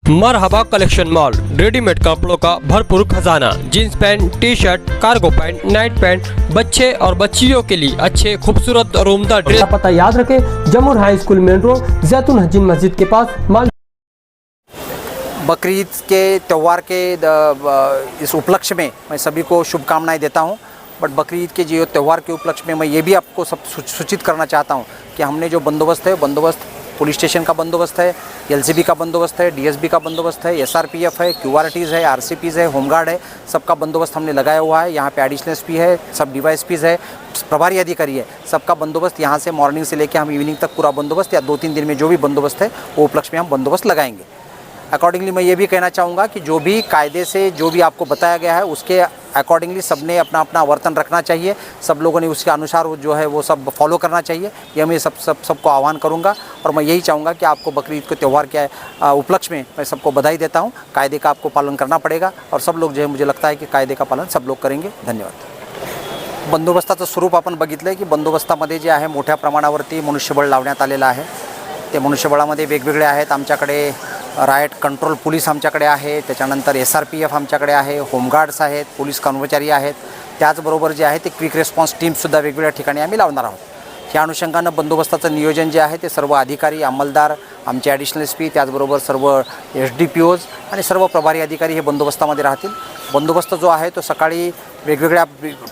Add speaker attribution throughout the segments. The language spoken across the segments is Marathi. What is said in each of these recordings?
Speaker 1: मरहबा कलेक्शन मॉल, रेडीमेड कपड़ों का भरपूर खजाना। Jeans pant, T shirt, cargo pant, Knight pant, बच्चे और बच्चियों के लिए अच्छे खूबसूरत और उम्दा ड्रेस। पता याद रखें, जमुर हाई स्कूल मेन रोड, जैतून हजीन मस्जिद के पास।
Speaker 2: बकरीद के त्यौहार के इस उपलक्ष्य में मैं सभी को शुभकामनाएं देता हूं। बट बकरीद के जो त्यौहार के उपलक्ष्य में मैं ये भी आपको सब सूचित करना चाहता हूं कि हमने जो बंदोबस्त है, बंदोबस्त पुलिस स्टेशन का बंदोबस्त है, एलसीबी का बंदोबस्त है, डीएसबी का बंदोबस्त है, एसआरपीएफ है, क्यूआरटीज़ है, आरसीपीज़ है, होमगार्ड है, सबका बंदोबस्त हमने लगाया हुआ है। यहाँ पे एडिशनल एसपी है, सब डीवाईएसपीज़ है, प्रभारी अधिकारी है, सबका बंदोबस्त यहाँ से मॉर्निंग से लेकर हम इवनिंग तक पूरा बंदोबस्त या 2-3 दिन में जो भी बंदोबस्त है वो उपलक्ष्य में हम बंदोबस्त लगाएंगे। अकॉर्डिंगली मैं ये भी कहना चाहूँगा कि जो भी कायदे से जो भी आपको बताया गया है उसके अकॉर्डिंगली सबने अपना अपना वर्तन रखना चाहिए। सब लोगों ने उसके अनुसार जो है वो सब फॉलो करना चाहिए। ये मैं सबको आह्वान करूँगा और मैं यही चाहूँगा कि आपको बकरीद के त्यौहार के उपलक्ष्य में मैं सबको बधाई देता हूँ। कायदे का आपको पालन करना पड़ेगा और सब लोग जो है, मुझे लगता है कि कायदे का पालन सब लोग करेंगे। धन्यवाद। बंदोबस्ताचं स्वरूप आपण बघितलं आहे की बंदोबस्तामध्ये जे आहे मोठ्या प्रमाणावरती मनुष्यबळ लावण्यात आलेलं आहे। ते मनुष्यबळामध्ये वेगवेगळे आहेत। आमच्याकडे रायट कंट्रोल पोलीस आमच्याकडे आहे, त्याच्यानंतर एसआरपीएफ आमच्याकडे आहे, होमगार्ड्स आहेत, पोलीस कर्मचारी आहेत, त्याचबरोबर जे आहे ते क्विक रिस्पॉन्स टीमसुद्धा वेगवेगळ्या ठिकाणी आम्ही लावणार आहोत। या अनुषंगानं बंदोबस्ताचं नियोजन जे आहे ते सर्व अधिकारी, अंमलदार, आमचे ॲडिशनल एसपी, त्याचबरोबर सर्व एसडीपीओज आणि सर्व प्रभारी अधिकारी हे बंदोबस्तामध्ये राहतील। बंदोबस्त जो आहे तो सकाळी वेगवेगळ्या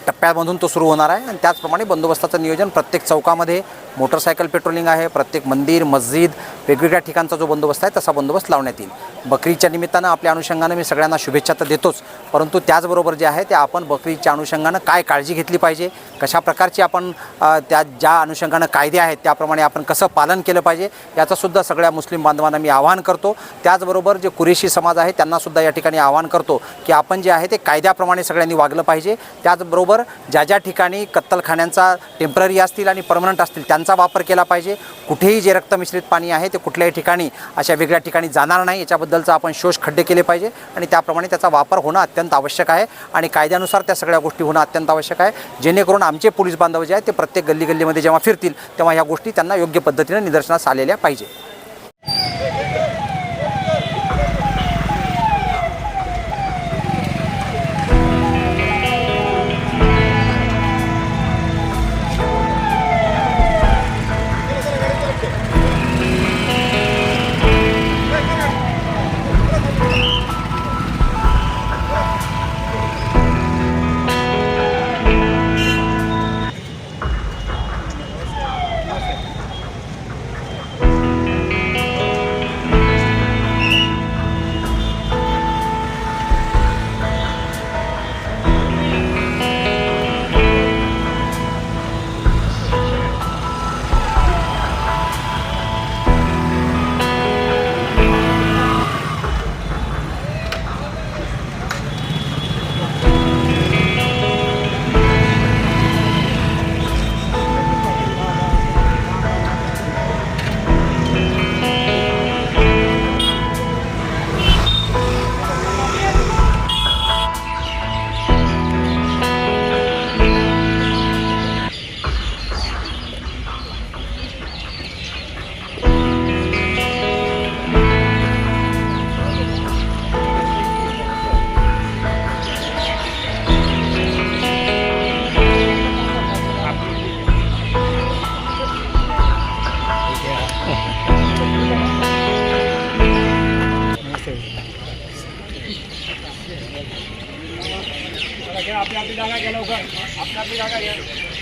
Speaker 2: टप्प्यामधून तो सुरू होणार आहे आणि त्याचप्रमाणे बंदोबस्ताचं नियोजन प्रत्येक चौकामध्ये मोटरसायकल पेट्रोलिंग आहे, प्रत्येक मंदिर, मस्जिद, वेगवेगळ्या ठिकाणचा जो बंदोबस्त आहे तसा बंदोबस्त लावण्यात येईल। बकरीदच्या निमित्तानं आपल्या अनुषंगानं मी सगळ्यांना शुभेच्छा तर देतोच, परंतु त्याचबरोबर जे आहे ते आपण बकरीदच्या अनुषंगानं काय काळजी घेतली पाहिजे, कशा प्रकारची आपण त्या ज्या अनुषंगानं कायदे आहेत त्याप्रमाणे आपण कसं पालन केलं पाहिजे याचंसुद्धा सगळ्या मुस्लिम बांधवांना मी आवाहन करतो। त्याचबरोबर जे कुरेशी समाज आहे त्यांनासुद्धा या ठिकाणी आवाहन करतो की आपण जे आहे ते कायद्याप्रमाणे सगळ्यांनी वागलं पाहिजे। त्याचबरोबर ज्या ज्या ठिकाणी कत्तलखान्यांचा टेम्पररी असतील आणि परमनंट असतील त्यांचा वापर केला पाहिजे। कुठेही जे रक्तमिश्रित पाणी आहे ते कुठल्याही ठिकाणी अशा वेगळ्या ठिकाणी जाणार नाही याच्याबद्दलचा आपण शोष खड्डे केले पाहिजे आणि त्याप्रमाणे त्याचा वापर होणं अत्यंत आवश्यक आहे आणि कायद्यानुसार त्या सगळ्या गोष्टी होणं अत्यंत आवश्यक आहे, जेणेकरून आमचे पोलीस बांधव जे आहेत ते प्रत्येक गल्लीगल्लीमध्ये जेव्हा फिरतील तेव्हा ह्या गोष्टी त्यांना योग्य पद्धतीने निदर्शनास आलेल्या पाहिजे।
Speaker 3: आपल्या जागा गेला आपल्या जागा